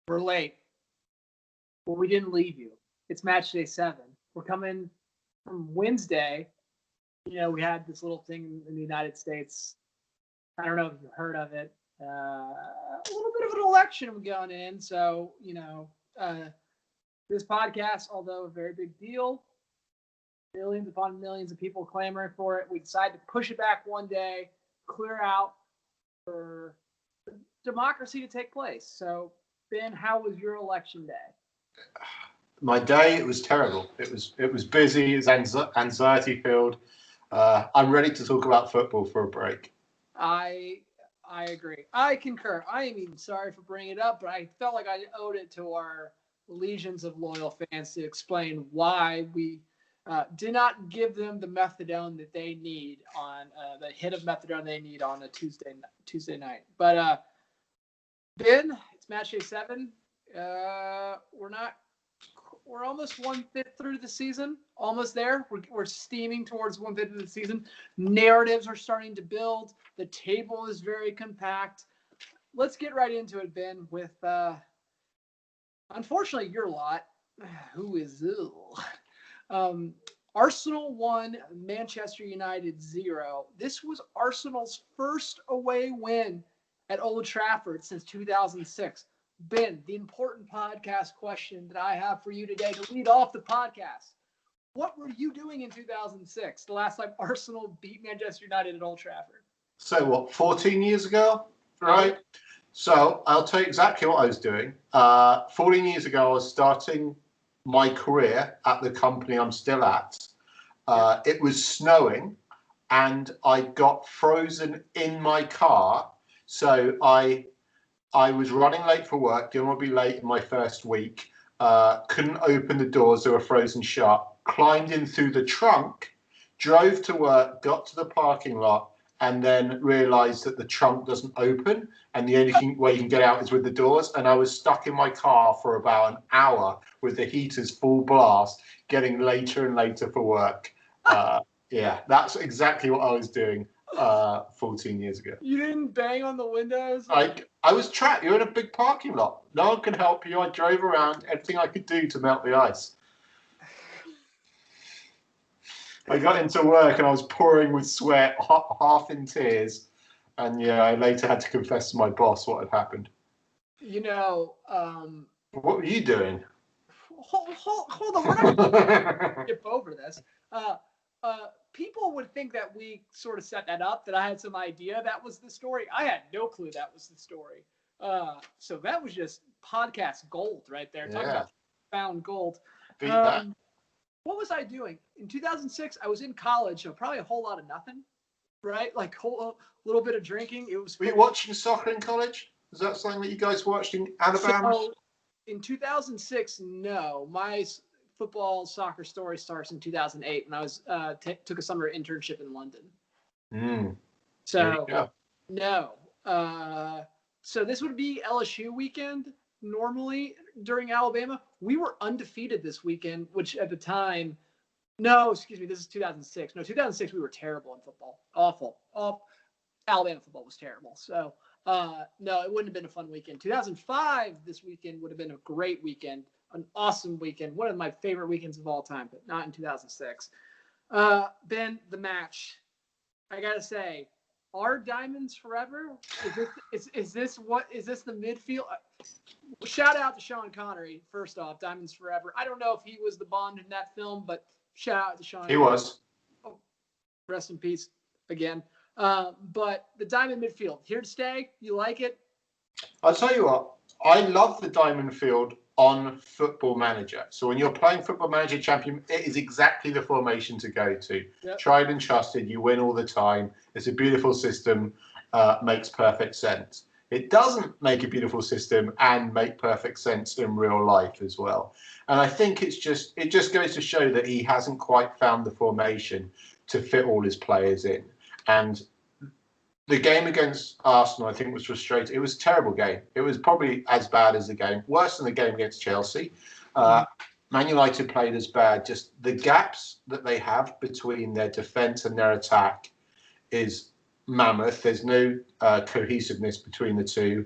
We're late. Well, we didn't leave you. It's match day 7. We're coming from Wednesday. You know, we had this little thing in the United States. I don't know if you've heard of it. A little bit of an election going in. So, this podcast, although a very big deal, millions upon millions of people clamoring for it, we decided to push it back one day, clear out for democracy to take place. So, Ben, how was your election day? My day, it was terrible. It was busy. It was anxiety filled. I'm ready to talk about football for a break. I agree. I concur. I am even sorry for bringing it up, but I felt like I owed it to our legions of loyal fans to explain why we did not give them the methadone that they need on the hit of methadone they need on a Tuesday night. But Ben, it's match day 7. We're almost 1/5 through the season. Almost there. We're steaming towards 1/5 of the season. Narratives are starting to build. The table is very compact. Let's get right into it, Ben, with unfortunately your lot. Who is ill? Arsenal 1, Manchester United 0. This was Arsenal's first away win at Old Trafford since 2006. Ben, the important podcast question that I have for you today to lead off the podcast. What were you doing in 2006, the last time Arsenal beat Manchester United at Old Trafford? So what, 14 years ago, right? So I'll tell you exactly what I was doing. 14 years ago, I was starting my career at the company I'm still at. It was snowing and I got frozen in my car. So I was running late for work, didn't want to be late in my first week, couldn't open the doors, they were frozen shut, climbed in through the trunk, drove to work, got to the parking lot, and then realised that the trunk doesn't open and the only way you can get out is with the doors. And I was stuck in my car for about an hour with the heaters full blast, getting later and later for work. Yeah, that's exactly what I was doing 14 years ago. You didn't bang on the windows? I was trapped. You're in a big parking lot. No one can help you. I drove around, everything I could do to melt the ice. I got into work and I was pouring with sweat, half in tears. And yeah, I later had to confess to my boss what had happened. What were you doing? Hold on. We're not going to skip over this. People would think that we sort of set that up, that I had some idea that was the story. I had no clue that was the story. So that was just podcast gold right there. Talking about found gold. Beat that. What was I doing? In 2006, I was in college, so probably a whole lot of nothing, right? Like a little bit of drinking. Were you watching soccer in college? Is that something that you guys watched in Alabama? So, in 2006, no. My football soccer story starts in 2008 when I was took a summer internship in London. So no. So this would be LSU weekend normally during Alabama. We were undefeated this weekend, which at the time, this is 2006. No, 2006 we were terrible in football. Awful. Alabama football was terrible. So no, it wouldn't have been a fun weekend. 2005, this weekend would have been a great weekend. An awesome weekend, one of my favorite weekends of all time, but not in 2006. Ben, the match. I gotta say, are diamonds forever? Is this the midfield? Shout out to Sean Connery. First off, diamonds forever. I don't know if he was the Bond in that film, but shout out to Sean. He was. Oh, rest in peace again. But the diamond midfield here to stay. You like it? I'll tell you what. I love the diamond field on Football Manager. So when you're playing Football Manager Champion, it is exactly the formation to go to. Yep. Tried and trusted, you win all the time. It's a beautiful system, makes perfect sense. It doesn't make a beautiful system and make perfect sense in real life as well. And I think it just goes to show that he hasn't quite found the formation to fit all his players in. And the game against Arsenal, I think, was frustrating. It was a terrible game. It was probably as bad as the game, worse than the game against Chelsea. Man United played as bad. Just the gaps that they have between their defence and their attack is mammoth. There's no cohesiveness between the two.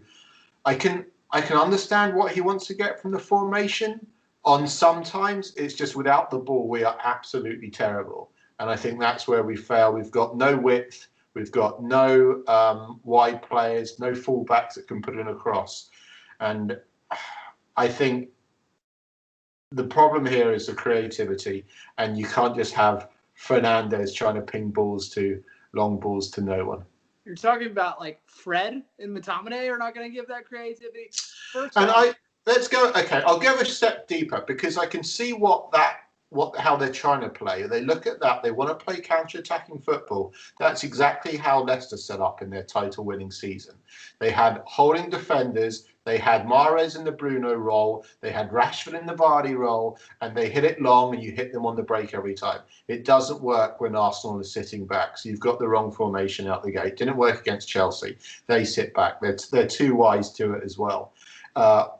I can I can understand what he wants to get from the formation. On sometimes it's just without the ball, we are absolutely terrible. And I think that's where we fail. We've got no width. We've got no wide players, no fullbacks that can put in a cross. And I think the problem here is the creativity. And you can't just have Fernandez trying to ping long balls to no one. You're talking about like Fred and McTominay are not going to give that creativity. Let's go. Okay, I'll go a step deeper because I can see how they're trying to play. They look at that. They want to play counter-attacking football. That's exactly how Leicester set up in their title-winning season. They had holding defenders. They had Mahrez in the Bruno role. They had Rashford in the Vardy role, and they hit it long, and you hit them on the break every time. It doesn't work when Arsenal is sitting back. So you've got the wrong formation out the gate. Didn't work against Chelsea. They sit back. They're too wise to it as well.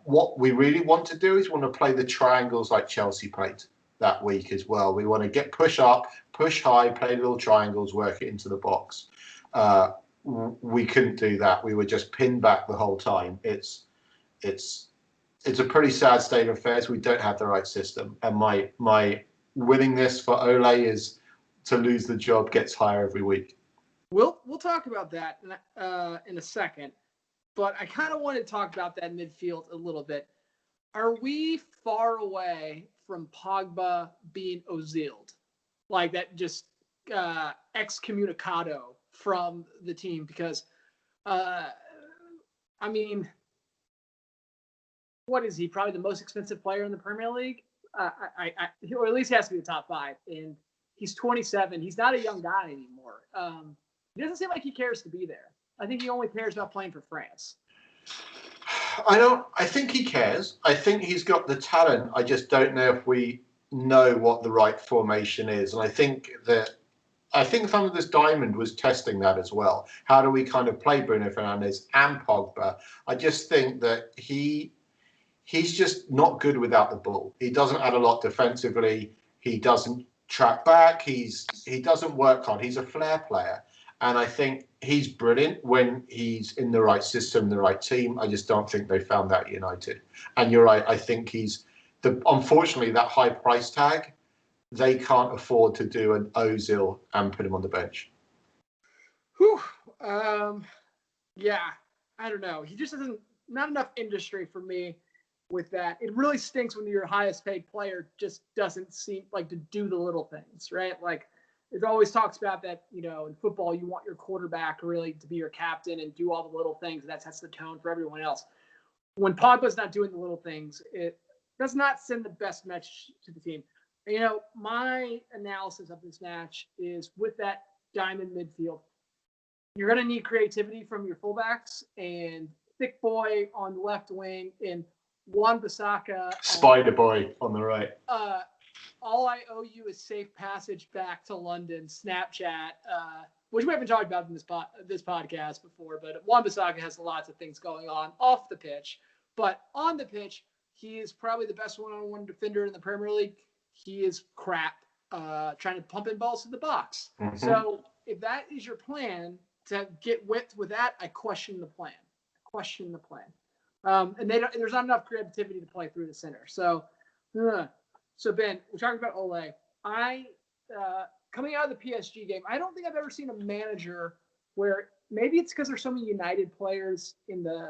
What we really want to do is want to play the triangles like Chelsea played that week as well. We want to push up, push high, play little triangles, work it into the box. We couldn't do that. We were just pinned back the whole time. It's a pretty sad state of affairs. We don't have the right system, and my willingness for Ole is to lose the job gets higher every week. We'll talk about that in a second. But I kind of want to talk about that midfield a little bit. Are we far away from Pogba being Ozil'd? Like that just excommunicado from the team? Because, I mean, what is he? Probably the most expensive player in the Premier League? Or at least he has to be the top 5. And he's 27. He's not a young guy anymore. It doesn't seem like he cares to be there. I think he only cares about playing for France. I think he cares. I think he's got the talent. I just don't know if we know what the right formation is. And I think some of this Diamond was testing that as well. How do we kind of play Bruno Fernandes and Pogba? I just think that he's just not good without the ball. He doesn't add a lot defensively. He doesn't track back. He doesn't work hard. He's a flair player. And I think he's brilliant when he's in the right system, the right team. I just don't think they found that at United. And you're right. I think unfortunately, that high price tag, they can't afford to do an Ozil and put him on the bench. Whew. Yeah, I don't know. He just not enough industry for me with that. It really stinks when your highest paid player just doesn't seem like to do the little things, right? Like, it always talks about that, in football, you want your quarterback really to be your captain and do all the little things. And that sets the tone for everyone else. When Pogba's not doing the little things, it does not send the best message to the team. My analysis of this match is with that diamond midfield, you're going to need creativity from your fullbacks and thick boy on the left wing and Wan-Bissaka. Spider boy on the right. All I owe you is safe passage back to London, Snapchat, which we haven't talked about in this podcast before, but Wan-Bissaka has lots of things going on off the pitch. But on the pitch, he is probably the best one-on-one defender in the Premier League. He is crap, trying to pump in balls to the box. Mm-hmm. So if that is your plan to get width with that, I question the plan. And there's not enough creativity to play through the center. So Ben, we're talking about Ole. Coming out of the PSG game, I don't think I've ever seen a manager where maybe it's because there's so many United players in the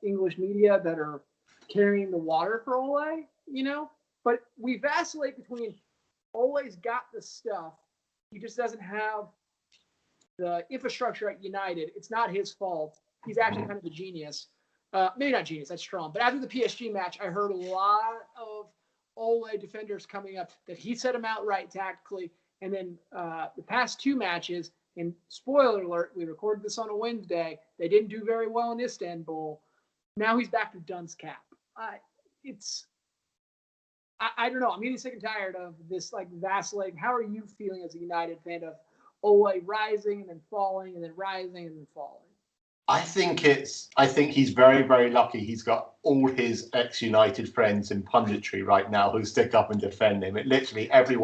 English media that are carrying the water for Ole, But we vacillate between Ole's got the stuff. He just doesn't have the infrastructure at United. It's not his fault. He's actually kind of a genius. Maybe not genius, that's strong. But after the PSG match, I heard a lot of Ole defenders coming up that he set him out right tactically. And then the past 2 matches, and spoiler alert, we recorded this on a Wednesday, they didn't do very well in Istanbul. Now he's back to dunce cap. I don't know. I'm getting sick and tired of this vacillating. How are you feeling as a United fan of Ole rising and then falling and then rising and then falling? I think he's very, very lucky. He's got all his ex-United friends in punditry right now who stick up and defend him. It literally every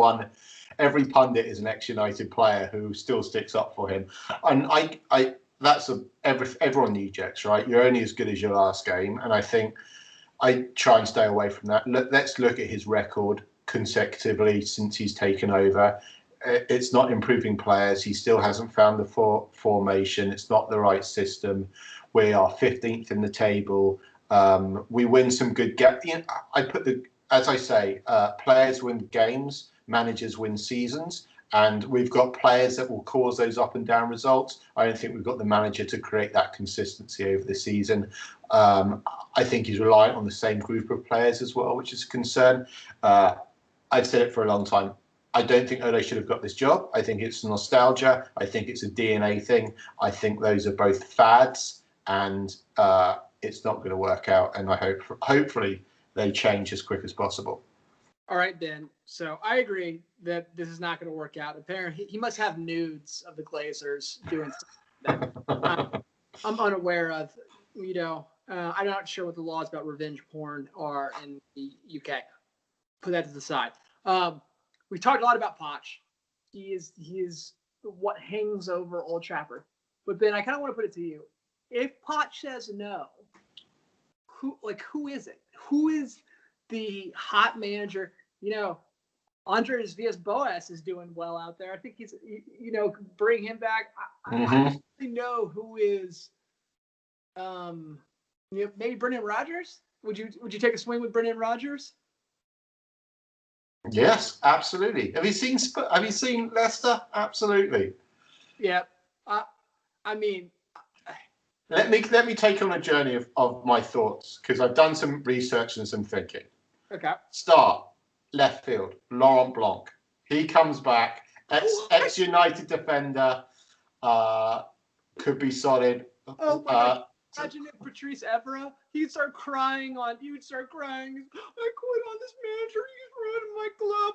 pundit is an ex-United player who still sticks up for him. And everyone ejects, right? You're only as good as your last game, and I think I try and stay away from that. Let's look at his record consecutively since he's taken over. It's not improving players. He still hasn't found the formation. It's not the right system. We are 15th in the table. We win some good games. As I say, players win games, managers win seasons, and we've got players that will cause those up and down results. I don't think we've got the manager to create that consistency over the season. I think he's reliant on the same group of players as well, which is a concern. I've said it for a long time. I don't think Ole should have got this job. I think it's nostalgia. I think it's a DNA thing. I think those are both fads, and it's not going to work out. And hopefully they change as quick as possible. All right, Ben. So I agree that this is not going to work out. Apparently, he must have nudes of the Glazers doing stuff that I'm unaware of. I'm not sure what the laws about revenge porn are in the UK. Put that to the side. We talked a lot about Poch. He is what hangs over Old Trafford. But Ben, I kind of want to put it to you: if Poch says no, who is it? Who is the hot manager? Andres Villas-Boas is doing well out there. I think he's, bring him back. I don't really know who is. Maybe Brendan Rodgers. Would you take a swing with Brendan Rodgers? Yes, absolutely. Have you seen Leicester? Absolutely. Yeah. Let me take on a journey of my thoughts, because I've done some research and some thinking. Okay. Start left field, Laurent Blanc. He comes back, ex United defender, could be solid. Oh my God. Imagine if Patrice Evra, he'd start crying. I quit on this manager. He's ruining my club.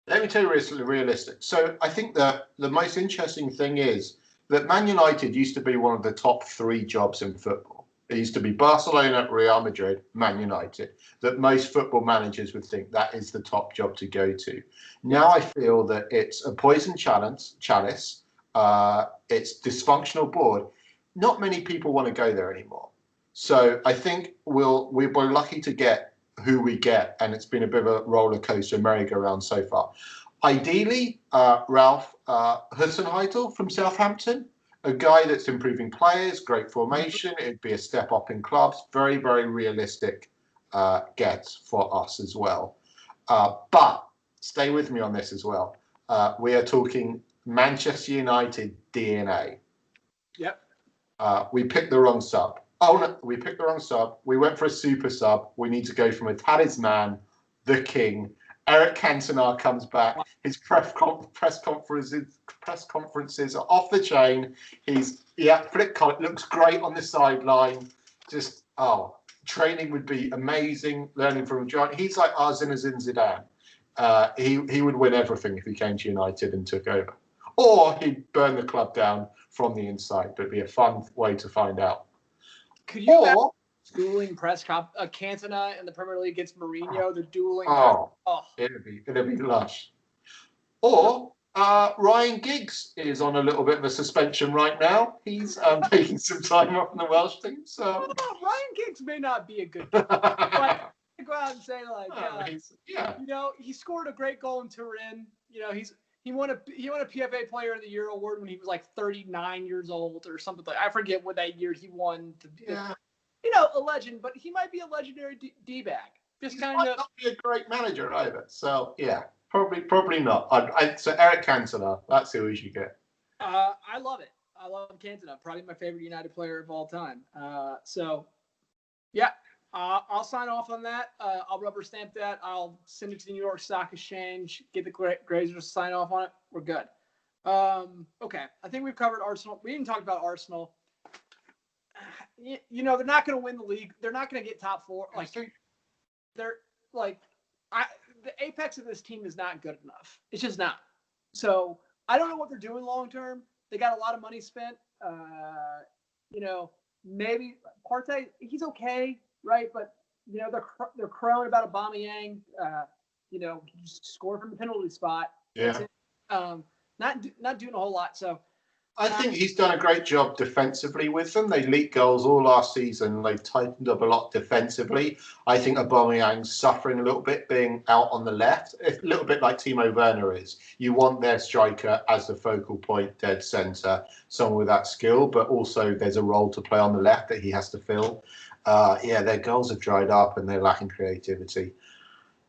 Let me tell you realistic. So I think the most interesting thing is that Man United used to be one of the top 3 jobs in football. It used to be Barcelona, Real Madrid, Man United, that most football managers would think that is the top job to go to. Now I feel that it's a poison chalice. It's dysfunctional board. Not many people want to go there anymore. So I think we're lucky to get who we get, and it's been a bit of a roller coaster merry-go-round so far. Ideally, Ralph Hussenheitel from Southampton, a guy that's improving players, great formation. It'd be a step up in clubs. Very, very realistic get for us as well. But stay with me on this as well. We are talking Manchester United DNA. Yep. We picked the wrong sub. Oh, no, we picked the wrong sub. We went for a super sub. We need to go from a talisman, the king. Eric Cantona comes back. His press conferences are off the chain. Flick collar, looks great on the sideline. Training would be amazing. Learning from John. He's like our Zinedine Zidane. He would win everything if he came to United and took over. Or he'd burn the club down from the inside. But it'd be a fun way to find out. Could you imagine dueling press Cantona in the Premier League against Mourinho? The dueling. It'd be lush. Or Ryan Giggs is on a little bit of a suspension right now. He's taking some time off in the Welsh team. So Ryan Giggs may not be a good guy. But to go out and say he scored a great goal in Turin. He won a PFA Player of the Year award when he was like 39 years old or something like. I forget what that year he won. A legend, but he might be a legendary D-bag. He might not be a great manager either. So probably not. So Eric Cantona, that's who we should get. I love it. I love Cantona. Probably my favorite United player of all time. I'll sign off on that. I'll rubber stamp that. I'll send it to the New York Stock Exchange, get the Glazers to sign off on it. We're good. Okay. I think we've covered Arsenal. We didn't talk about Arsenal. They're not going to win the league. They're not going to get top 4. The apex of this team is not good enough. It's just not. So I don't know what they're doing long term. They got a lot of money spent. Maybe Partey, he's okay. Right, but they're crowing about Aubameyang. He just scored from the penalty spot. Yeah. Not doing a whole lot. So I think he's done a great job defensively with them. They leaked goals all last season. They've tightened up a lot defensively. I think Aubameyang's suffering a little bit being out on the left, a little bit like Timo Werner is. You want their striker as the focal point, dead centre, someone with that skill, but also there's a role to play on the left that he has to fill. Their goals have dried up and they're lacking creativity.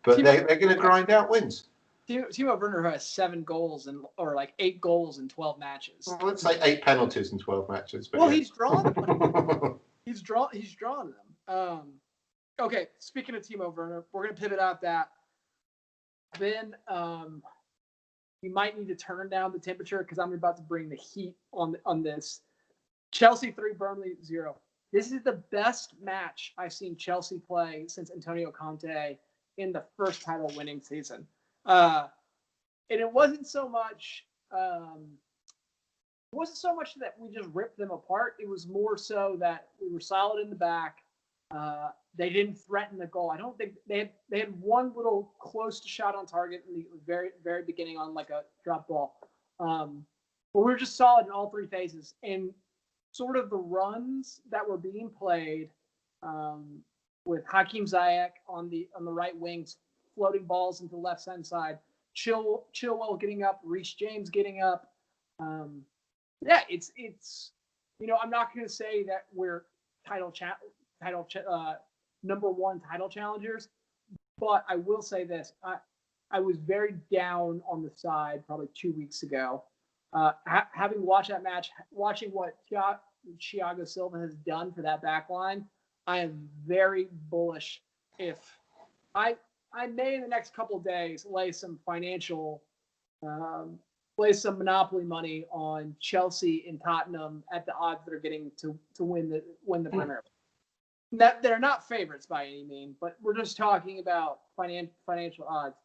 But they're going to grind out wins. Timo Werner has 7 goals or 8 goals in 12 matches. Well, let's say 8 penalties in 12 matches. But he's drawn them. he's drawn them. Okay, speaking of Timo Werner, we're going to pivot out that. Ben, you might need to turn down the temperature because I'm about to bring the heat on this. Chelsea 3, Burnley 0. This is the best match I've seen Chelsea play since Antonio Conte in the first title-winning season. And it wasn't so much that we just ripped them apart. It was more so that we were solid in the back. They didn't threaten the goal. I don't think they had one little close to shot on target in the very, very beginning on a drop ball. But we were just solid in all 3 phases. And sort of the runs that were being played with Hakim Ziyech on the right wings, floating balls into the left-hand side, Chilwell getting up, Reece James getting up. It's I'm not going to say that we're number 1 title challengers, but I will say this: I was very down on the side probably 2 weeks ago. Having watched that match, watching what Thiago Silva has done for that back line, I am very bullish. If I may in the next couple of days lay some monopoly money on Chelsea and Tottenham at the odds that are getting to win the Premier League. That they're not favorites by any means, but we're just talking about financial odds.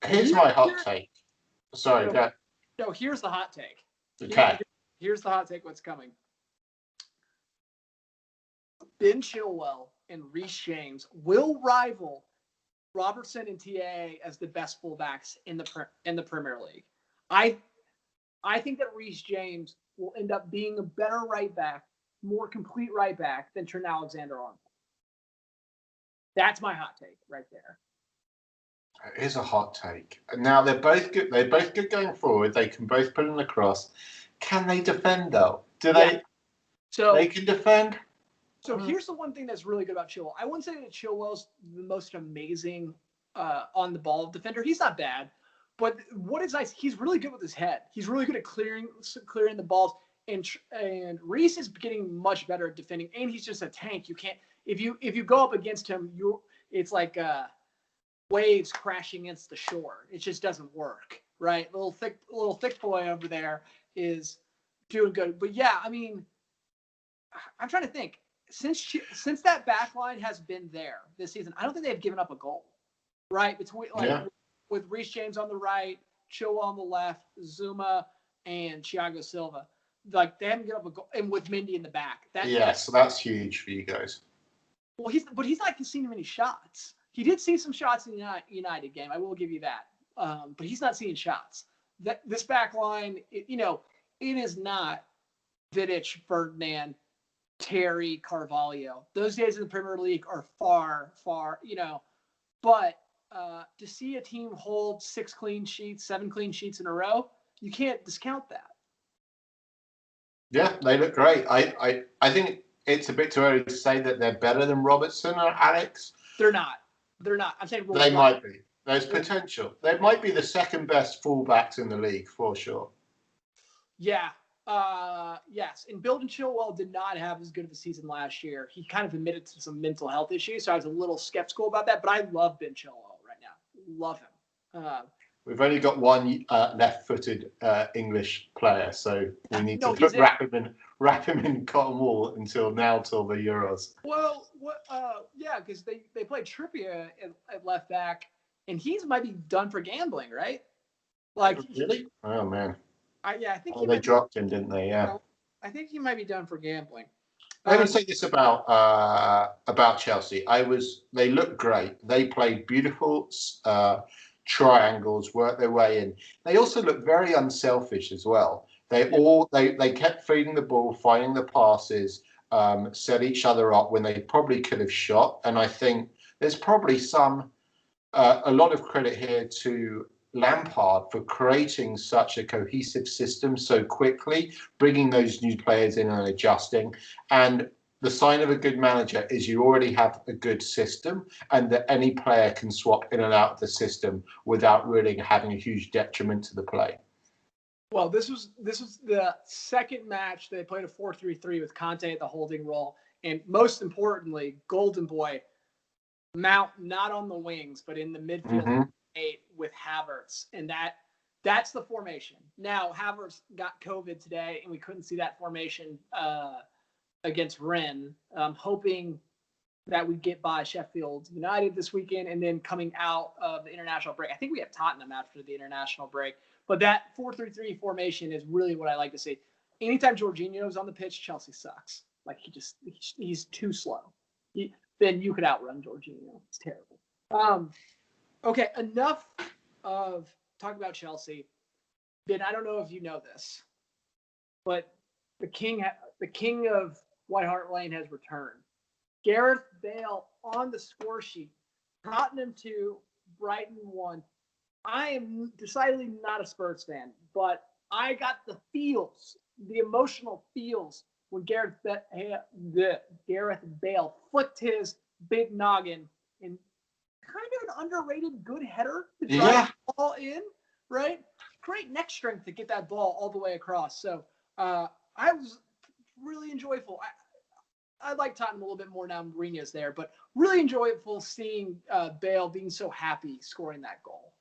Here's my hot take. Sorry, go ahead. No, here's the hot take. Okay. Here's the hot take. What's coming? Ben Chilwell and Reece James will rival Robertson and TAA as the best fullbacks in the Premier League. I think that Reece James will end up being a better right back, more complete right back than Trent Alexander-Arnold. That's my hot take right there. It is a hot take. Now they're both good. They're both good going forward. They can both put in the cross. Can they defend though? They can defend? So here's the one thing that's really good about Chilwell. I wouldn't say that Chilwell's the most amazing on the ball defender. He's not bad, but what is nice, he's really good with his head. He's really good at clearing the balls. And Reece is getting much better at defending, and he's just a tank. You can't if you go up against him, it's like waves crashing against the shore. It just doesn't work, right? Little thick boy over there is doing good. But yeah, I mean, I'm trying to think. Since that back line has been there this season, I don't think they've given up a goal, right? Between with Reece James on the right, Chilwell on the left, Zuma and Thiago Silva, they haven't given up a goal, and with Mendy in the back. So that's huge for you guys. Well, he's not seeing many shots. He did see some shots in the United game. I will give you that, but he's not seeing shots. This back line, it is not Vidic, Ferdinand, Terry, Carvalho. Those days in the Premier League are far, far, but to see a team hold 7 clean sheets in a row, you can't discount that. Yeah, they look great. I think it's a bit too early to say that they're better than Robertson or Alex. They're not. I'm saying they might be. There's potential. They might be the second best fullbacks in the league for sure. Yeah. Yes. And Bilden Chilwell did not have as good of a season last year. He kind of admitted to some mental health issues, so I was a little skeptical about that. But I love Ben Chilwell right now. Love him. We've only got one left-footed English player, so we need to wrap him in cotton wool till the Euros. Well, because they played Trippier at left back, and he might be done for gambling, right? Really? Oh man. I think they dropped him, didn't they? Yeah. I think he might be done for gambling. Let me say this about Chelsea. They looked great. They played beautiful triangles, work their way in. They also look very unselfish as well. They kept feeding the ball, finding the passes, set each other up when they probably could have shot. And I think there's probably a lot of credit here to Lampard for creating such a cohesive system so quickly, bringing those new players in and adjusting. And the sign of a good manager is you already have a good system, and that any player can swap in and out of the system without really having a huge detriment to the play. Well, this was the second match they played a 4-3-3 with Conte at the holding role, and most importantly, Golden Boy Mount not on the wings but in the midfield 8 with Havertz, and that's the formation. Now Havertz got COVID today, and we couldn't see that formation against Rennes. Hoping that we get by Sheffield United this weekend, and then coming out of the international break, I think we have Tottenham after the international break. But that 4-3-3 formation is really what I like to see. Anytime Jorginho's on the pitch, Chelsea sucks. Like he's too slow. Then you could outrun Jorginho. It's terrible. Okay, enough of talking about Chelsea. Ben, I don't know if you know this, but the king of White Hart Lane has returned. Gareth Bale on the score sheet. Tottenham 2, Brighton 1. I am decidedly not a Spurs fan, but I got the feels, the emotional feels when Gareth Bale flicked his big noggin in kind of an underrated good header to drive the ball in, right? Great neck strength to get that ball all the way across. So I was really enjoyable. I like Tottenham a little bit more now Mourinho's there, but really enjoyable seeing Bale being so happy scoring that goal.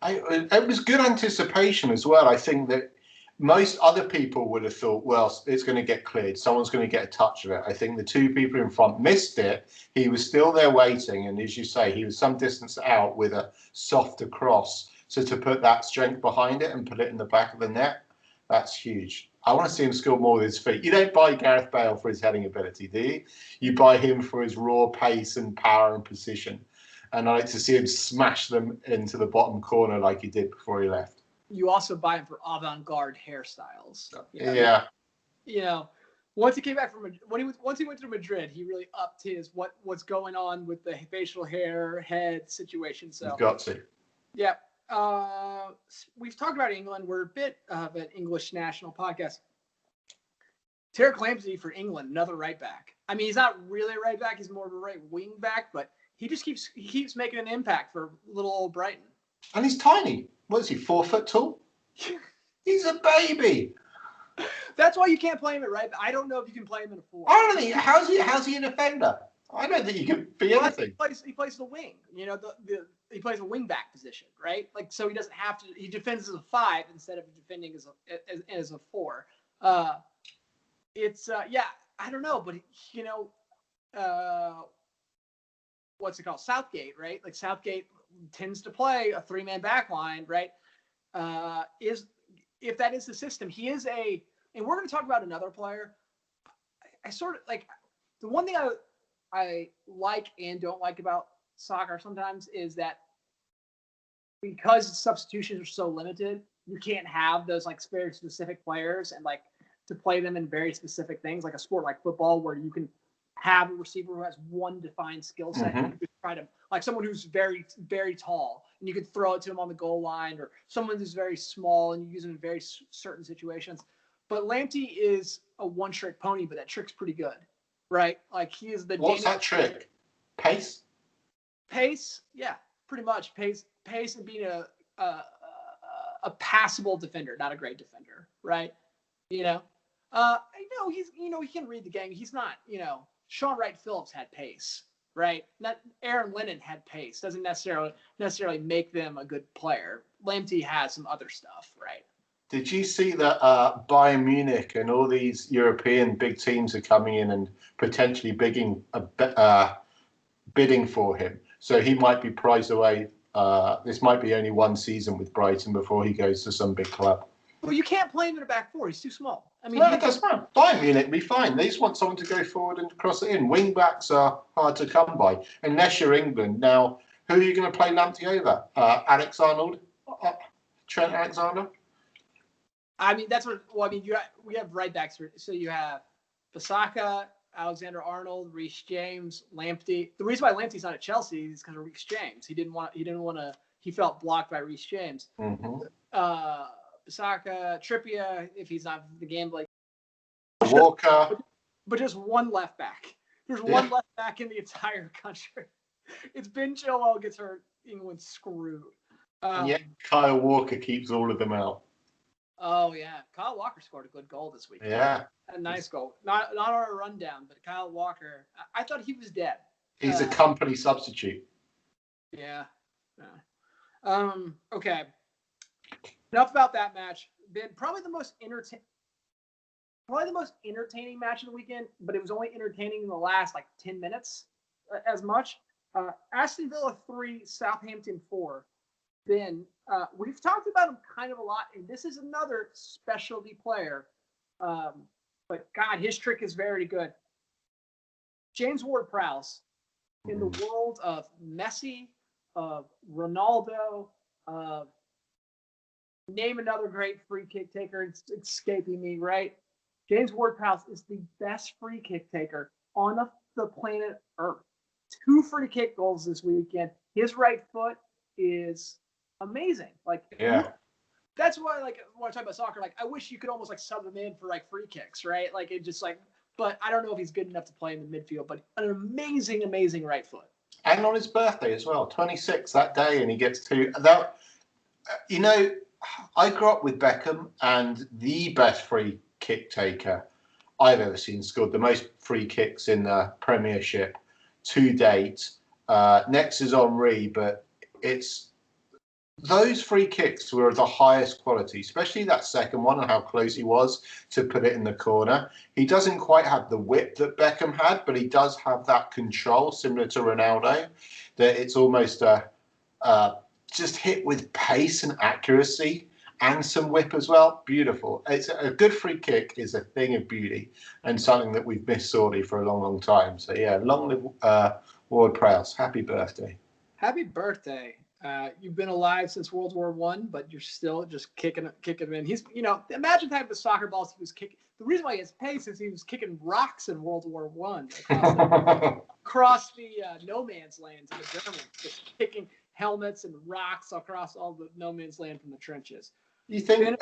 It was good anticipation as well. I think that most other people would have thought, well, it's going to get cleared. Someone's going to get a touch of it. I think the two people in front missed it. He was still there waiting. And as you say, he was some distance out with a softer cross. So to put that strength behind it and put it in the back of the net, that's huge. I want to see him score more with his feet. You don't buy Gareth Bale for his heading ability, do you? You buy him for his raw pace and power and precision. And I like to see him smash them into the bottom corner like he did before he left. You also buy him for avant-garde hairstyles. Yeah. You know, once he came back from once he went to Madrid, he really upped his what's going on with the facial hair head situation. So you've got to. Yeah. We've talked about England. We're a bit of an English national podcast. Tarek Lamptey for England, another right back. I mean, he's not really a right back; he's more of a right wing back, but he keeps making an impact for little old Brighton. And he's tiny. What is he, 4 foot tall? He's a baby. That's why you can't play him at right back. I don't know if you can play him in a 4. I don't think. How's he a defender? I don't think he can be anything. He plays the wing. You know, he plays a wing back position, right? Like, so he doesn't have to. He defends as a 5 instead of defending as a 4. I don't know, but you know, what's it called? Southgate, right? Like Southgate tends to play a 3-man back line, right? If that is the system, he is and we're going to talk about another player. I sort of like the one thing I like and don't like about soccer sometimes is that because substitutions are so limited, you can't have those like very specific players and like to play them in very specific things, like a sport like football where you can have a receiver who has one defined skill set. And you could try to, like someone who's very, very tall, and you could throw it to him on the goal line, or someone who's very small and you use him in very certain situations. But Lamptey is a one-trick pony, but that trick's pretty good, right? Like he is the. What's that trick? Pace. Pace, yeah, pretty much pace, and being a passable defender, not a great defender, right? You know, I know he can read the game. He's not, Sean Wright Phillips had pace, right? Not Aaron Lennon had pace. Doesn't necessarily make them a good player. Lamptey has some other stuff, right? Did you see that Bayern Munich and all these European big teams are coming in and potentially bidding for him? So he might be prized away. This might be only one season with Brighton before he goes to some big club. Well, you can't play him in a back 4. He's too small. I mean, that's fine. Bayern Munich will be fine. They just want someone to go forward and cross it in. Wing backs are hard to come by unless you're England. Now, Who are you going to play Lamptey over? Alex Arnold? Trent Alexander? I mean, that's what. Well, I mean, we have right backs. So you have Bissaka, Alexander Arnold, Reece James, Lamptey. The reason why Lamptey's not at Chelsea is because of Reece James. He didn't want to. He felt blocked by Reece James. Mm-hmm. Bissaka, Trippier, if he's not the game, like Walker. But just one left back. There's one left back in the entire country. It's Ben Chilwell gets hurt, England's screwed. And yet Kyle Walker keeps all of them out. Oh yeah, Kyle Walker scored a good goal this week. Yeah, a nice goal. Not on our rundown, but Kyle Walker. I thought he was dead. He's a company substitute. Yeah. Okay. Enough about that match. Been probably the most entertaining match of the weekend, but it was only entertaining in the last 10 minutes as much. Aston Villa 3, Southampton 4. Ben, we've talked about him kind of a lot, and this is another specialty player. But God, his trick is very good. James Ward-Prowse, in the world of Messi, of Ronaldo, of name another great free kick taker. It's escaping me, right? James Ward-Prowse is the best free kick taker on the planet Earth. 2 free kick goals this weekend. His right foot is amazing. That's why, when I talk about soccer, I wish you could almost sub him in for free kicks, right? But I don't know if he's good enough to play in the midfield. But an amazing, amazing right foot. And on his birthday as well, 26 that day, and he gets 2. That, I grew up with Beckham, and the best free kick taker I've ever seen scored the most free kicks in the Premiership to date. Next is Henry, but those free kicks were of the highest quality, especially that second one and how close he was to put it in the corner. He doesn't quite have the whip that Beckham had, but he does have that control similar to Ronaldo, that it's almost just hit with pace and accuracy and some whip as well. Beautiful. It's a good free kick is a thing of beauty and something that we've missed sorely for a long, long time. So yeah, long live Ward-Prowse. Happy birthday. Happy birthday. You've been alive since World War I, but you're still just kicking him in. He's, imagine the type of soccer balls he was kicking. The reason why he has pace is he was kicking rocks in World War I across the no man's land to the Germans, just kicking helmets and rocks across all the no man's land from the trenches. You think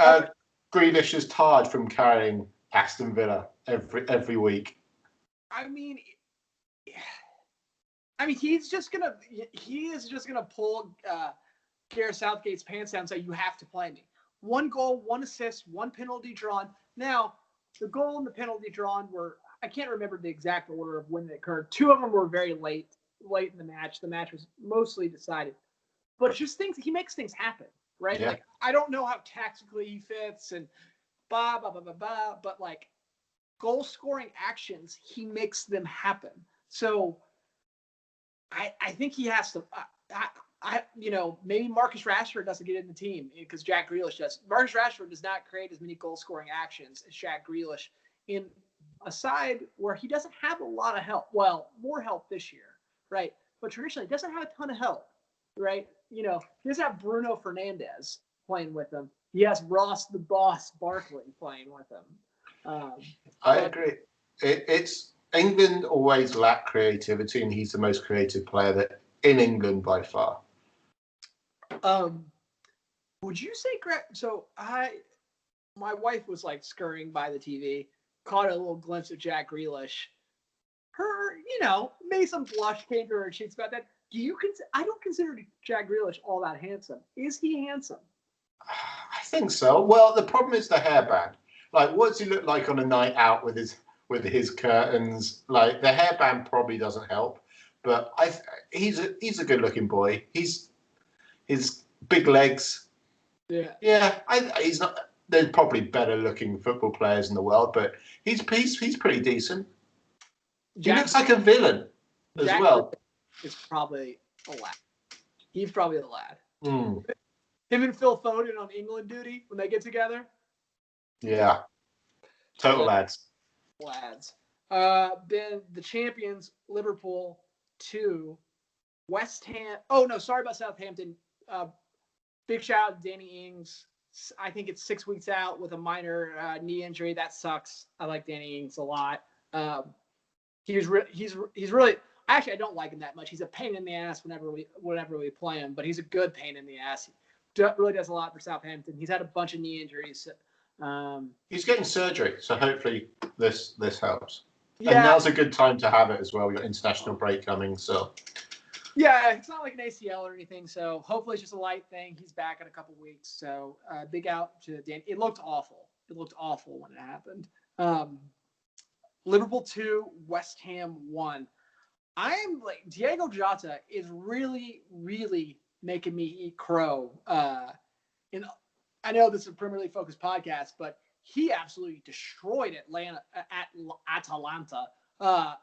Grealish is tired from carrying Aston Villa every week? I mean, he is just gonna pull Gareth Southgate's pants down and say, "You have to play me." 1 goal, 1 assist, 1 penalty drawn. Now, the goal and the penalty drawn were, I can't remember the exact order of when they occurred. 2 of them were very late in the match. The match was mostly decided, but just he makes things happen, right? Yeah. I don't know how tactically he fits and blah blah blah blah blah, but goal scoring actions, he makes them happen. So I think he has to. Maybe Marcus Rashford doesn't get in the team because Jack Grealish does. Marcus Rashford does not create as many goal-scoring actions as Jack Grealish in a side where he doesn't have a lot of help. Well, more help this year, right? But traditionally, he doesn't have a ton of help, right? He doesn't have Bruno Fernandes playing with him. He has Ross the Boss Barkley playing with him. I agree. It's England always lack creativity, and he's the most creative player in England by far. Would you say, Greg? So my wife was scurrying by the TV, caught a little glimpse of Jack Grealish. Her, maybe some blush came to her cheeks about that. I don't consider Jack Grealish all that handsome. Is he handsome? I think so. Well, the problem is the hairband. What does he look like on a night out with his curtains? The hairband probably doesn't help, but he's a good-looking boy. His big legs. Yeah. He's not. There's probably better-looking football players in the world, but he's pretty decent. He looks like a villain as well. Is probably a lad. He's probably a lad. Mm. Him and Phil Foden on England duty when they get together. Yeah. Total lads. Then the champions, Liverpool 2, West Ham. Oh, no, sorry about Southampton. Big shout out to Danny Ings. I think it's 6 weeks out with a minor knee injury. That sucks. I like Danny Ings a lot. He's really actually I don't like him that much. He's a pain in the ass whenever we play him, but he's a good pain in the ass. He really does a lot for Southampton. He's had a bunch of knee injuries. He's getting surgery, so hopefully this helps. Yeah. And now's a good time to have it as well. We've got international break coming, so. Yeah, it's not like an ACL or anything, so hopefully it's just a light thing. He's back in a couple weeks, so big out to Dan. It looked awful. It looked awful when it happened. Liverpool 2, West Ham 1. I'm like, Diego Jota is really, really making me eat crow. I know this is a Premier League focused podcast, but he absolutely destroyed Atalanta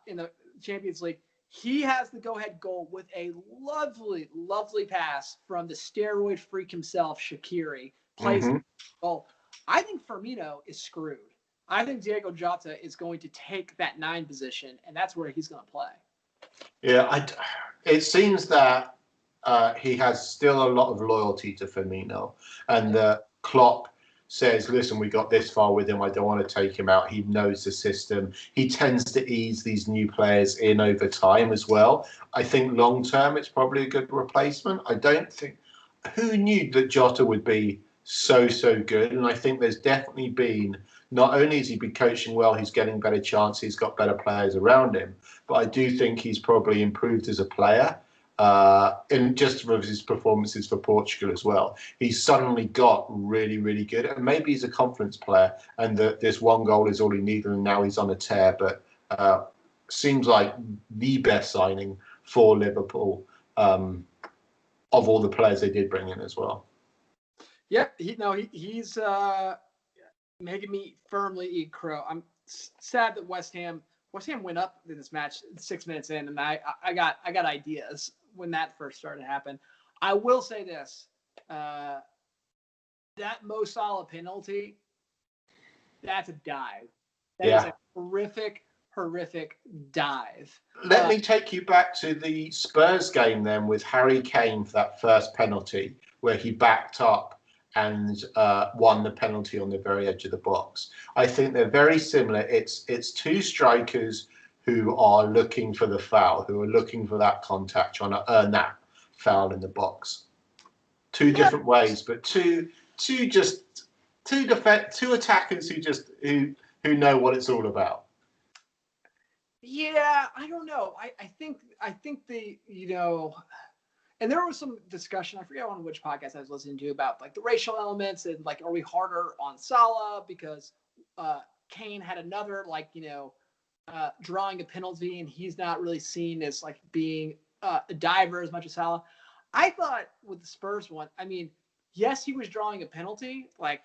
in the Champions League. He has the go-ahead goal with a lovely, lovely pass from the steroid freak himself, Shaqiri. Plays goal. I think Firmino is screwed. I think Diego Jota is going to take that 9 position, and that's where he's going to play. Yeah, it seems that he has still a lot of loyalty to Firmino, and Klopp says, listen, we got this far with him. I don't want to take him out. He knows the system. He tends to ease these new players in over time as well. I think long term, it's probably a good replacement. I don't think who knew that Jota would be so good. And I think there's definitely been, not only has he been coaching well, he's getting better chances, he's got better players around him. But I do think he's probably improved as a player. And just with his performances for Portugal as well, he's suddenly got really, really good. And maybe he's a conference player, and that this one goal is all he needed, and now he's on a tear. But seems like the best signing for Liverpool of all the players they did bring in as well. Yeah, he's making me firmly eat crow. I'm sad that West Ham went up in this match 6 minutes in, and I got ideas when that first started to happen. I will say this: that Mo Salah penalty, that's a dive. That is a horrific dive. Let me take you back to the Spurs game then with Harry Kane for that first penalty, where he backed up and won the penalty on the very edge of the box. I think they're very similar. It's 2 strikers who are looking for the foul, who are looking for that contact, trying to earn that foul in the box. 2 different ways, but two attackers who know what it's all about. Yeah, I don't know. I think and there was some discussion, I forget on which podcast I was listening to, about like the racial elements and like, are we harder on Salah because Kane had another drawing a penalty and he's not really seen as like being a diver as much as Salah. I thought with the Spurs one, I mean, yes, he was drawing a penalty. I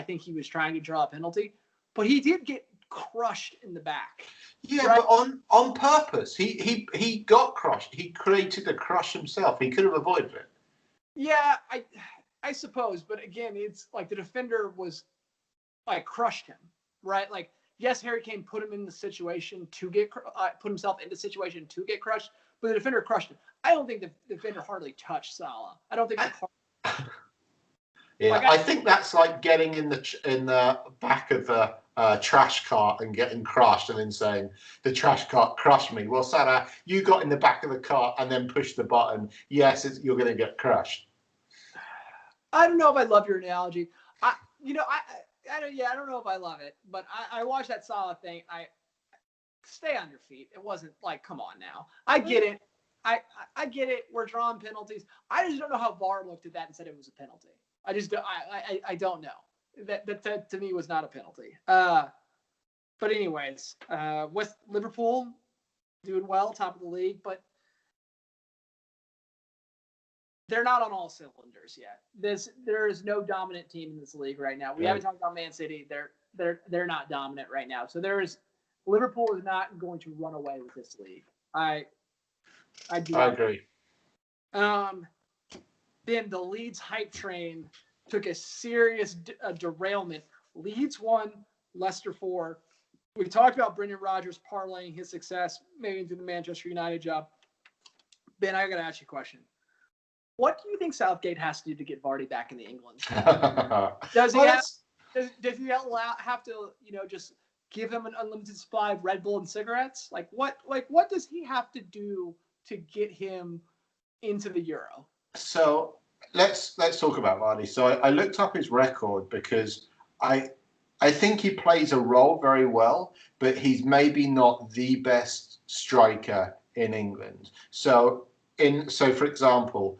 think he was trying to draw a penalty, but he did get crushed in the back. Yeah, right? But on purpose. He got crushed. He created the crush himself. He could have avoided it. Yeah, I suppose. But again, it's like the defender was like crushed him, right? Like, yes, Harry Kane put him in the situation to get put himself in the situation to get crushed, but the defender crushed him. I don't think the defender hardly touched Salah. I don't think. Yeah, I think that's like getting in the back of a trash cart and getting crushed, and then saying the trash cart crushed me. Well, Salah, you got in the back of the cart and then pushed the button. Yes, you're going to get crushed. I don't know if I love your analogy. I don't know if I love it, but I watched that Salah thing. I stay on your feet. It wasn't like, come on now. I get it. I get it. We're drawing penalties. I just don't know how VAR looked at that and said it was a penalty. I don't know. That to me was not a penalty. But anyways, with Liverpool doing well, top of the league, but they're not on all cylinders yet. There is no dominant team in this league right now. We haven't talked about Man City. They're not dominant right now. So Liverpool is not going to run away with this league. I agree. Then the Leeds hype train took a serious derailment. Leeds won, Leicester 4. We talked about Brendan Rodgers parlaying his success maybe into the Manchester United job. Ben, I got to ask you a question. What do you think Southgate has to do to get Vardy back in the England? Does he have to, just give him an unlimited supply of Red Bull and cigarettes? What does he have to do to get him into the Euro? So let's talk about Vardy. So I looked up his record because I think he plays a role very well, but he's maybe not the best striker in England. So for example,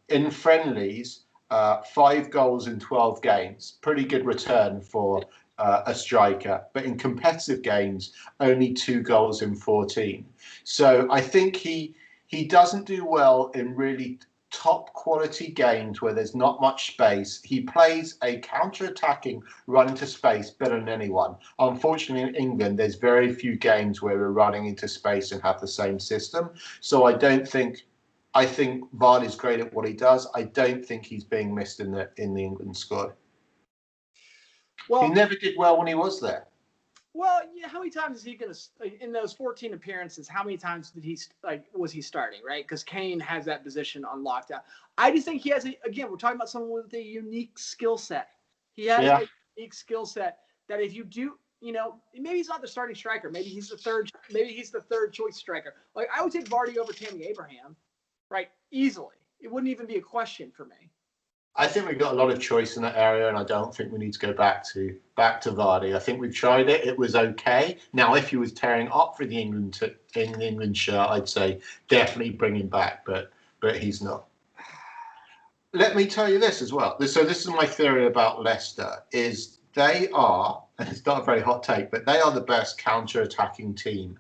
in friendlies, 5 goals in 12 games, pretty good return for a striker. But in competitive games, only 2 goals in 14. So I think he doesn't do well in really top quality games where there's not much space. He plays a counter-attacking run into space better than anyone. Unfortunately, in England, there's very few games where we're running into space and have the same system. So I think Vardy's great at what he does. I don't think he's being missed in the England squad. Well, he never did well when he was there. Well, yeah. How many times is he going to, in those 14 appearances, how many times was he starting, right? Because Kane has that position on lockdown. I just think he has, again, we're talking about someone with a unique skill set. He has a unique skill set that if you do, maybe he's not the starting striker. Maybe he's the third choice striker. Like, I would take Vardy over Tammy Abraham, right? Easily. It wouldn't even be a question for me. I think we've got a lot of choice in that area, and I don't think we need to go back to Vardy. I think we've tried it; it was okay. Now, if he was tearing up for the England shirt, I'd say definitely bring him back, but he's not. Let me tell you this as well. So this is my theory about Leicester: is they are, and it's not a very hot take, but they are the best counter-attacking team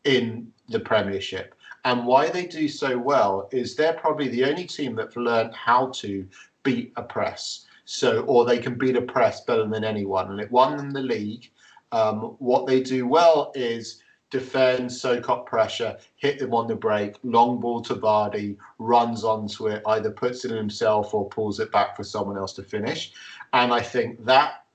in the Premiership. And why they do so well is they're probably the only team that's learned how to beat a press. Or they can beat a press better than anyone. And it won them the league. What they do well is defend, soak up pressure, hit them on the break, long ball to Vardy, runs onto it, either puts it in himself or pulls it back for someone else to finish. And I think that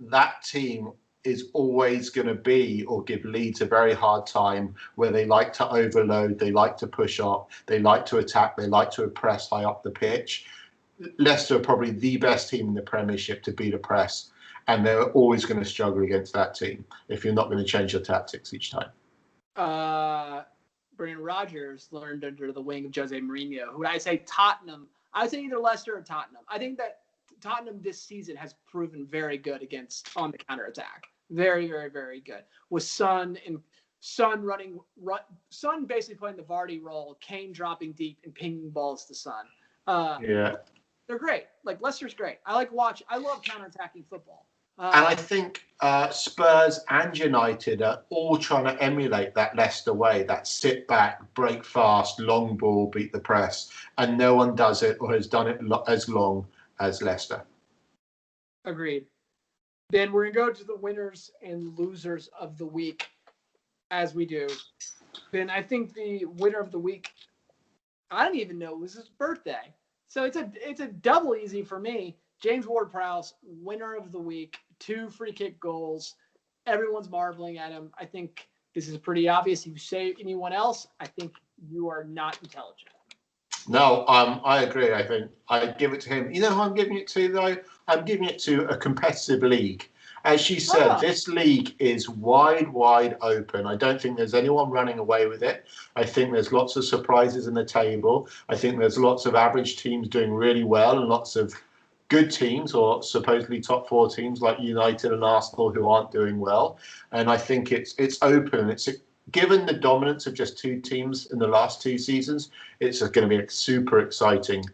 team is always going to be or give Leeds a very hard time, where they like to overload, they like to push up, they like to attack, they like to press high up the pitch. Leicester are probably the best team in the Premiership to beat a press, and they're always going to struggle against that team if you're not going to change your tactics each time. Brendan Rodgers learned under the wing of Jose Mourinho. Who would I say Tottenham? I would say either Leicester or Tottenham. I think that Tottenham this season has proven very good on the counterattack. Very, very, very good. With Son basically playing the Vardy role, Kane dropping deep and pinging balls to Son. They're great. Like, Leicester's great. I love counterattacking football. And I think Spurs and United are all trying to emulate that Leicester way, that sit back, break fast, long ball, beat the press. And no one does it or has done it as long as Leicester. Agreed. Then we're going to go to the winners and losers of the week, as we do. Ben, I think the winner of the week, I don't even know, it was his birthday. So it's a double easy for me. James Ward-Prowse, winner of the week, 2 free kick goals. Everyone's marveling at him. I think this is pretty obvious. If you say anyone else, I think you are not intelligent. No, I agree. I think I'd give it to him. You know who I'm giving it to, though? I'm giving it to a competitive league. As she said, This league is wide open. I don't think there's anyone running away with it. I think there's lots of surprises in the table. I think there's lots of average teams doing really well and lots of good teams or supposedly top 4 teams like United and Arsenal who aren't doing well. And I think it's open. Given the dominance of just 2 teams in the last 2 seasons, it's going to be a super exciting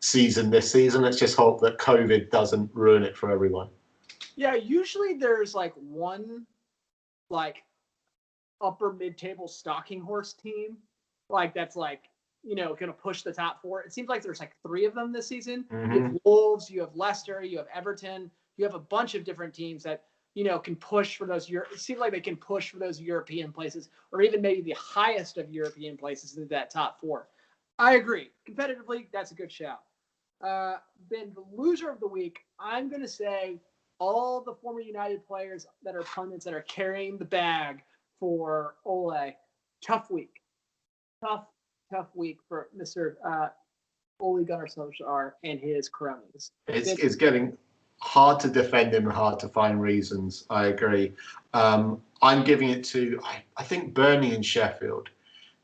season this season. Let's just hope that COVID doesn't ruin it for everyone. Yeah, usually there's one upper mid-table stalking horse team that's going to push the top 4. It seems like there's 3 of them this season. Mm-hmm. You have Wolves, you have Leicester, you have Everton, you have a bunch of different teams that can push for those. It seems like they can push for those European places, or even maybe the highest of European places into that top 4. I agree. Competitively, that's a good shout. Ben, the loser of the week, I'm going to say all the former United players that are pundits that are carrying the bag for Ole. Tough week. Tough tough week for Mr. Ole Gunnar Solskjaer and his cronies. It's getting hard to defend him and hard to find reasons. I agree. I'm giving it to, I think, Burnley and Sheffield.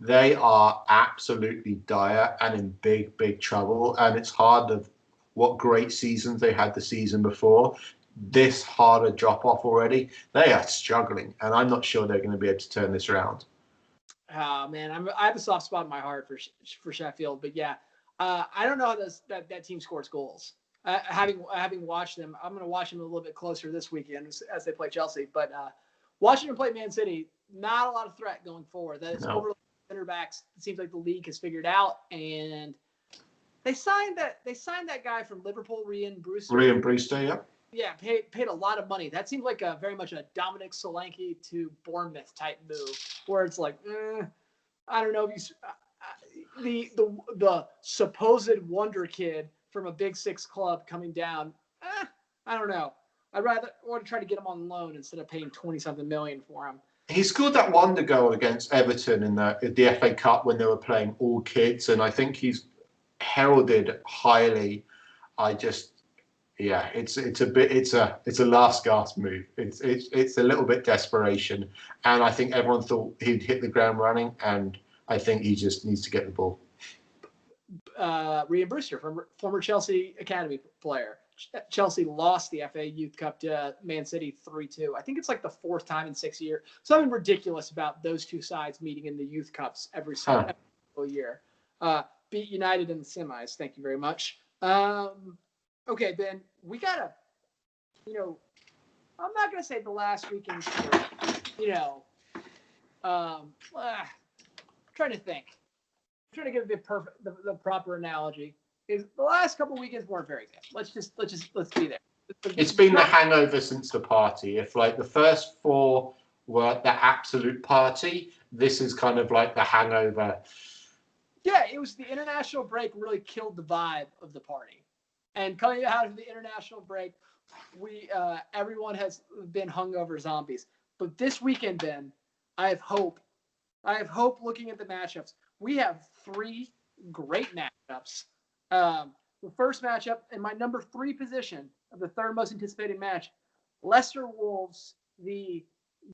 They are absolutely dire and in big, big trouble. And it's hard of what great seasons they had the season before. This harder drop off already. They are struggling, and I'm not sure they're going to be able to turn this around. Oh man, I have a soft spot in my heart for Sheffield, but yeah, I don't know how that team scores goals. Having watched them, I'm going to watch them a little bit closer this weekend as they play Chelsea. But watching them play Man City, not a lot of threat going forward. That is over center backs. It seems like the league has figured out, and they signed that guy from Liverpool, Ryan Brewster. Ryan Brewster, yeah. Yeah, paid a lot of money. That seems like very much a Dominic Solanke to Bournemouth type move, where it's like, I don't know if the supposed wonder kid from a Big Six club coming down. I don't know. I'd rather want to try to get him on loan instead of paying 20-something million for him. He scored that wonder goal against Everton in the FA Cup when they were playing all kids, and I think he's heralded highly. It's a last gasp move. It's a little bit desperation, and I think everyone thought he'd hit the ground running, and I think he just needs to get the ball. Ryan Brewster, former Chelsea academy player. Chelsea lost the FA Youth Cup to Man City 3-2. I think it's like the fourth time in 6 years. Something ridiculous about those two sides meeting in the Youth Cups every single year. Beat United in the semis. Thank you very much. Okay, Ben, we gotta, I'm not gonna say the last weekend, trying to think. I'm trying to give the proper analogy. Is the last couple of weekends weren't very good. Let's be there. It's been the hangover since the party. If like the first four were the absolute party, this is kind of like the hangover. Yeah, it was the international break really killed the vibe of the party. And coming out of the international break, everyone has been hungover zombies. But this weekend, Ben, I have hope. I have hope looking at the matchups. We have three great matchups. The first matchup in my number 3 position of the third most anticipated match, Leicester Wolves, the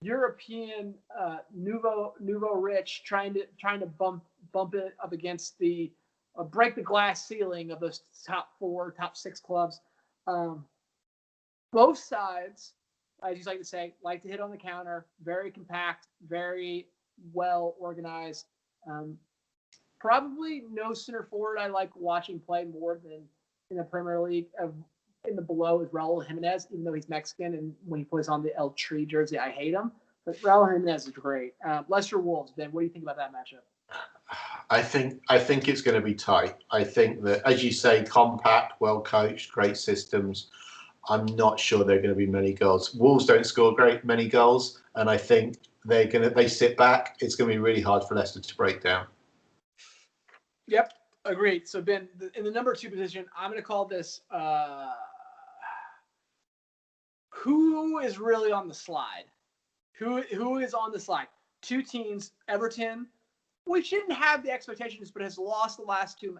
European nouveau rich, trying to bump it up against the break the glass ceiling of those top 6 clubs. Both sides, as you like to say, like to hit on the counter. Very compact, very well organized. Probably no center forward I like watching play more than in the Premier League. In the below is Raul Jimenez, even though he's Mexican, and when he plays on the El Tri jersey, I hate him. But Raul Jimenez is great. Leicester Wolves, Ben, what do you think about that matchup? I think it's going to be tight. I think that, as you say, compact, well coached, great systems. I'm not sure there are going to be many goals. Wolves don't score many goals, and I think they sit back. It's going to be really hard for Leicester to break down. Yep, agreed. So Ben, in the number 2 position, I'm going to call this who is really on the slide? Who is on the slide? 2 teams, Everton, which didn't have the expectations, but has lost the last two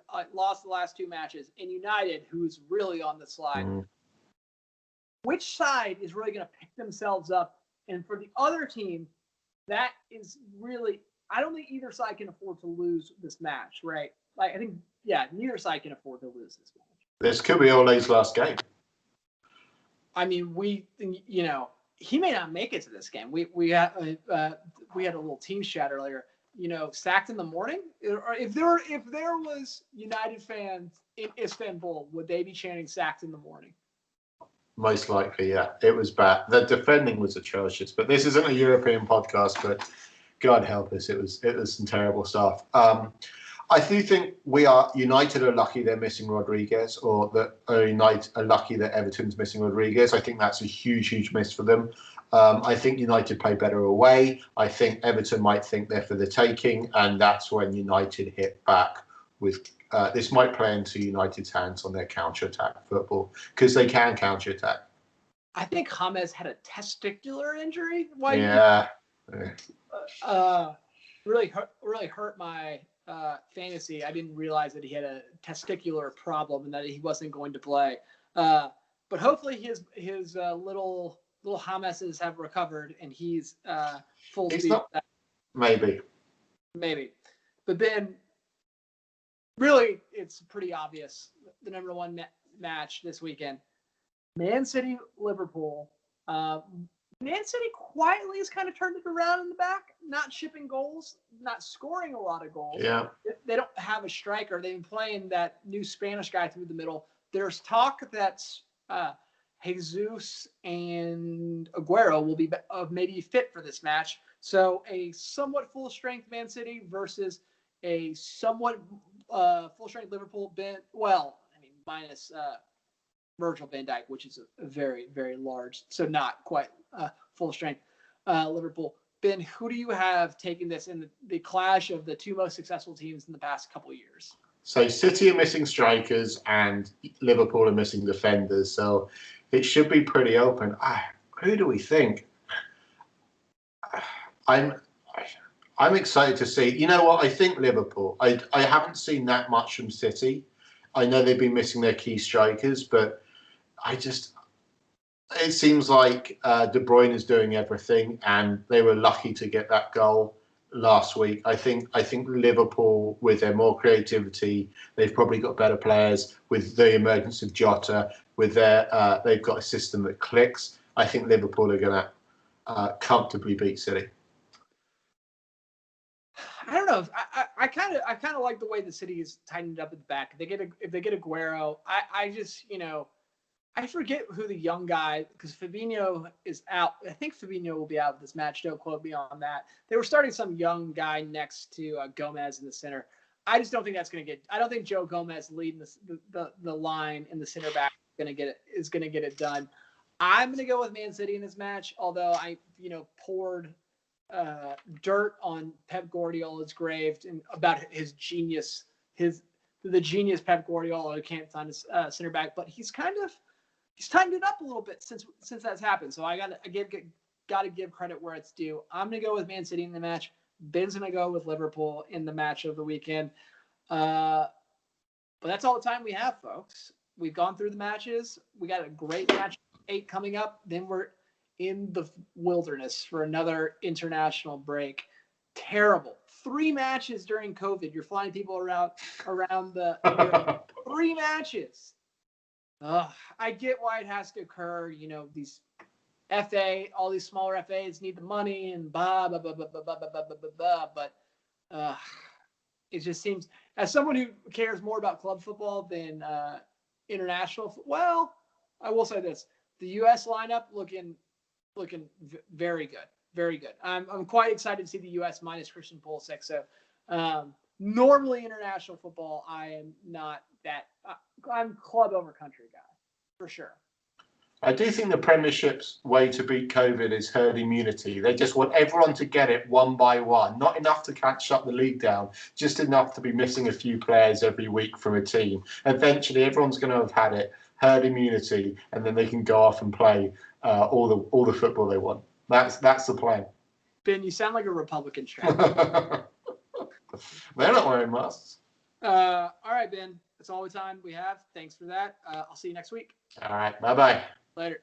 matches, and United, who's really on the slide. Mm. Which side is really going to pick themselves up? And for the other team, that is really, I don't think either side can afford to lose this match, right? Like, I think, neither side can afford to lose this match. This could be Ole's last game. I mean, he may not make it to this game. We had a little team chat earlier. Sacked in the morning. If there was United fans in Istanbul, would they be chanting "sacked in the morning"? Most likely, yeah. It was bad. The defending was atrocious. But this isn't a European podcast. But God help us, it was some terrible stuff. I do think United are lucky they're missing Rodriguez, or that United are lucky that Everton's missing Rodriguez. I think that's a huge miss for them. I think United play better away. I think Everton might think they're for the taking, and that's when United hit back with. This might play into United's hands on their counter-attack football, because they can counter-attack. I think James had a testicular injury. Yeah. Really hurt my fantasy, I didn't realize that he had a testicular problem and that he wasn't going to play. But hopefully his little Hameses have recovered and he's full speed. Maybe. But Ben, really, it's pretty obvious. The number one match this weekend, Man City, Liverpool. Man City quietly has kind of turned it around in the back, not shipping goals, not scoring a lot of goals. Yeah. They don't have a striker. They've been playing that new Spanish guy through the middle. There's talk that Jesus and Aguero will be maybe fit for this match. So a somewhat full-strength Man City versus a somewhat full-strength Liverpool. Minus Virgil van Dijk, which is a very, very large, so not quite full-strength Liverpool. Ben, who do you have taking this in the clash of the two most successful teams in the past couple of years? So City are missing strikers and Liverpool are missing defenders. So it should be pretty open. Who do we think? I'm excited to see. You know what? I think Liverpool. I haven't seen that much from City. I know they've been missing their key strikers, but it seems like De Bruyne is doing everything, and they were lucky to get that goal last week. I think Liverpool, with their more creativity, they've probably got better players. With the emergence of Jota, with their they've got a system that clicks. I think Liverpool are going to comfortably beat City. I don't know. I kind of like the way the City is tightened up at the back. If they get Aguero, I forget who the young guy, because Fabinho is out. I think Fabinho will be out of this match. Don't quote me on that. They were starting some young guy next to Gomez in the center. I just don't think that's going to get. I don't think Joe Gomez leading the line in the center back is going to get it done. I'm going to go with Man City in this match, although I poured dirt on Pep Guardiola's grave and about his genius, the genius Pep Guardiola who can't find his center back, but he's tightened it up a little bit since that's happened. So I gotta give credit where it's due. I'm gonna go with Man City in the match. Ben's gonna go with Liverpool in the match of the weekend. But that's all the time we have, folks. We've gone through the matches. We got a great match 8 coming up. Then we're in the wilderness for another international break. Terrible. 3 matches during COVID. You're flying people around the 3 matches. I get why it has to occur. These all these smaller FAs need the money and blah, blah, blah, blah, blah, blah, blah, blah, blah, blah. But it just seems, as someone who cares more about club football than international, well, I will say this. The U.S. lineup looking very good. Very good. I'm quite excited to see the U.S. minus Christian Pulisic. So normally international football, I am not that. I'm club over country guy, for sure. I do think the Premiership's way to beat COVID is herd immunity. They just want everyone to get it one by one. Not enough to catch up the league down, just enough to be missing a few players every week from a team. Eventually, everyone's going to have had it, herd immunity, and then they can go off and play all the football they want. That's the plan. Ben, you sound like a Republican strategist. They're not wearing masks. All right, Ben. That's all the time we have. Thanks for that. I'll see you next week. All right. Bye-bye. Later.